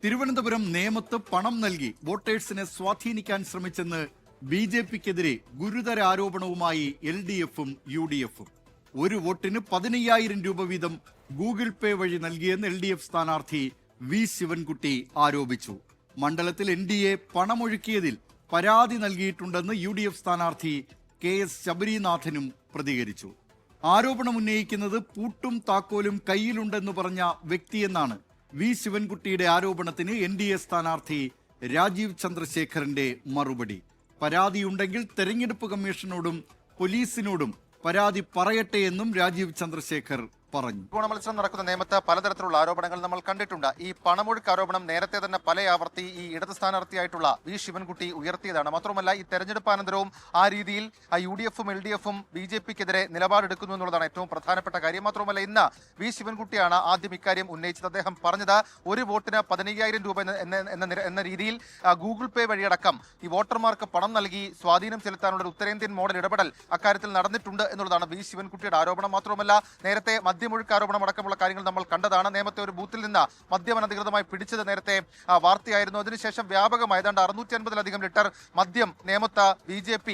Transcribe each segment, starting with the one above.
തിരുവനന്തപുരം നേമത്ത് പണം നൽകി വോട്ടേഴ്സിനെ സ്വാധീനിക്കാൻ ശ്രമിച്ചെന്ന് BJPക്കെതിരെ ഗുരുതര ആരോപണവുമായി LDFും UDFും. ഒരു വോട്ടിന് 15,000 രൂപ വീതം ഗൂഗിൾ പേ വഴി നൽകിയെന്ന് LDF സ്ഥാനാർത്ഥി V ശിവൻകുട്ടി ആരോപിച്ചു. മണ്ഡലത്തിൽ NDA പണമൊഴുക്കിയതിൽ പരാതി നൽകിയിട്ടുണ്ടെന്ന് UDF സ്ഥാനാർത്ഥി KS ശബരിനാഥനും പ്രതികരിച്ചു. ആരോപണം ഉന്നയിക്കുന്നത് പൂട്ടും താക്കോലും കയ്യിലുണ്ടെന്ന് പറഞ്ഞ വ്യക്തിയെന്നാണ് V ശിവൻകുട്ടിയുടെ ആരോപണത്തിന് NDA സ്ഥാനാർത്ഥി രാജീവ് ചന്ദ്രശേഖറിന്റെ മറുപടി. പരാതിയുണ്ടെങ്കിൽ തെരഞ്ഞെടുപ്പ് കമ്മീഷനോടും പോലീസിനോടും പരാതി പറയട്ടെ എന്നും രാജീവ് ചന്ദ്രശേഖർ പറഞ്ഞു. മത്സരം നടക്കുന്ന നേമത്ത് പലതരത്തിലുള്ള ആരോപണങ്ങൾ നമ്മൾ കണ്ടിട്ടുണ്ട്. ഈ പണമൊഴുക്ക് ആരോപണം നേരത്തെ തന്നെ പല ആവർത്തി ഈ ഇടത് സ്ഥാനാർത്ഥിയായിട്ടുള്ള V ശിവൻകുട്ടി ഉയർത്തിയതാണ്. മാത്രമല്ല ഈ തെരഞ്ഞെടുപ്പാനന്തരവും ആ രീതിയിൽ UDFും LDFും BJPക്കെതിരെ നിലപാടെടുക്കുന്നു എന്നുള്ളതാണ് ഏറ്റവും പ്രധാനപ്പെട്ട കാര്യം. മാത്രമല്ല ഇന്ന് V ശിവൻകുട്ടിയാണ് ആദ്യം ഇക്കാര്യം ഉന്നയിച്ചത്. അദ്ദേഹം പറഞ്ഞത് ഒരു വോട്ടിന് 15,000 രൂപ എന്ന രീതിയിൽ ഗൂഗിൾ പേ വഴിയടക്കം ഈ വോട്ടർമാർക്ക് പണം നൽകി സ്വാധീനം ചെലുത്താനുള്ള ഒരു ഉത്തരേന്ത്യൻ മോഡൽ ഇടപെടൽ അക്കാര്യത്തിൽ നടന്നിട്ടുണ്ട് എന്നുള്ളതാണ് V ശിവൻകുട്ടിയുടെ ആരോപണം. മാത്രമല്ല നേരത്തെ മദ്യമൊഴുക്ക് ആരോപണം അടക്കമുള്ള കാര്യങ്ങൾ നമ്മൾ കണ്ടതാണ്. നേമത്തെ ഒരു ബൂത്തിൽ നിന്ന് മദ്യം അനധികൃതമായി പിടിച്ചത് നേരത്തെ വാർത്തയായിരുന്നു. അതിനുശേഷം വ്യാപകമായി ഏതാണ്ട് 650-ലധികം ലിറ്റർ മദ്യം നേമത്ത് BJP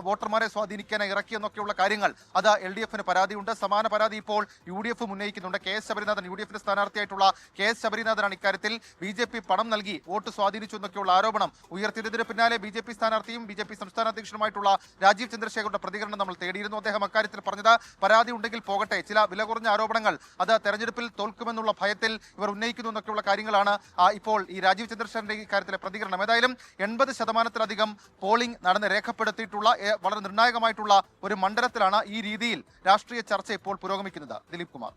വോട്ടർമാരെ സ്വാധീനിക്കാനായി ഇറക്കിയെന്നൊക്കെയുള്ള കാര്യങ്ങൾ അത് LDFന് പരാതിയുണ്ട്. സമാന പരാതി ഇപ്പോൾ UDFും ഉന്നയിക്കുന്നുണ്ട്. KS ശബരിനാഥൻ UDFിന്റെ സ്ഥാനാർത്ഥിയായിട്ടുള്ള KS ശബരിനാഥനാണ് ഇക്കാര്യത്തിൽ BJP പണം നൽകി വോട്ട് സ്വാധീനിച്ചു എന്നൊക്കെയുള്ള ആരോപണം ഉയർത്തിയതിന് പിന്നാലെ BJP സ്ഥാനാർത്ഥിയും BJP സംസ്ഥാന അധ്യക്ഷനുമായിട്ടുള്ള രാജീവ് ചന്ദ്രശേഖറുടെ പ്രതികരണം നമ്മൾ തേടിയിരുന്നു. അദ്ദേഹം അക്കാര്യത്തിൽ പറഞ്ഞത് പരാതി ഉണ്ടെങ്കിൽ പോകട്ടെ, ചില വില കുറഞ്ഞ ആരോപണങ്ങൾ അത് തെരഞ്ഞെടുപ്പിൽ തോൽക്കുമെന്നുള്ള ഭയത്തിൽ ഇവർ ഉന്നയിക്കുന്നു എന്നൊക്കെയുള്ള കാര്യങ്ങളാണ് ഇപ്പോൾ ഈ രാജീവ് ചന്ദ്രശേഖരന്റെ ഇക്കാര്യത്തിലെ പ്രതികരണം. ഏതായാലും 80%-ലധികം പോളിംഗ് നടന്ന് രേഖപ്പെടുത്തിയിട്ടുള്ള വളരെ നിർണായകമായിട്ടുള്ള ഒരു മണ്ഡലത്തിലാണ് ഈ രീതിയിൽ രാഷ്ട്രീയ ചർച്ച ഇപ്പോൾ പുരോഗമിക്കുന്നത്. ദിലീപ് കുമാർ.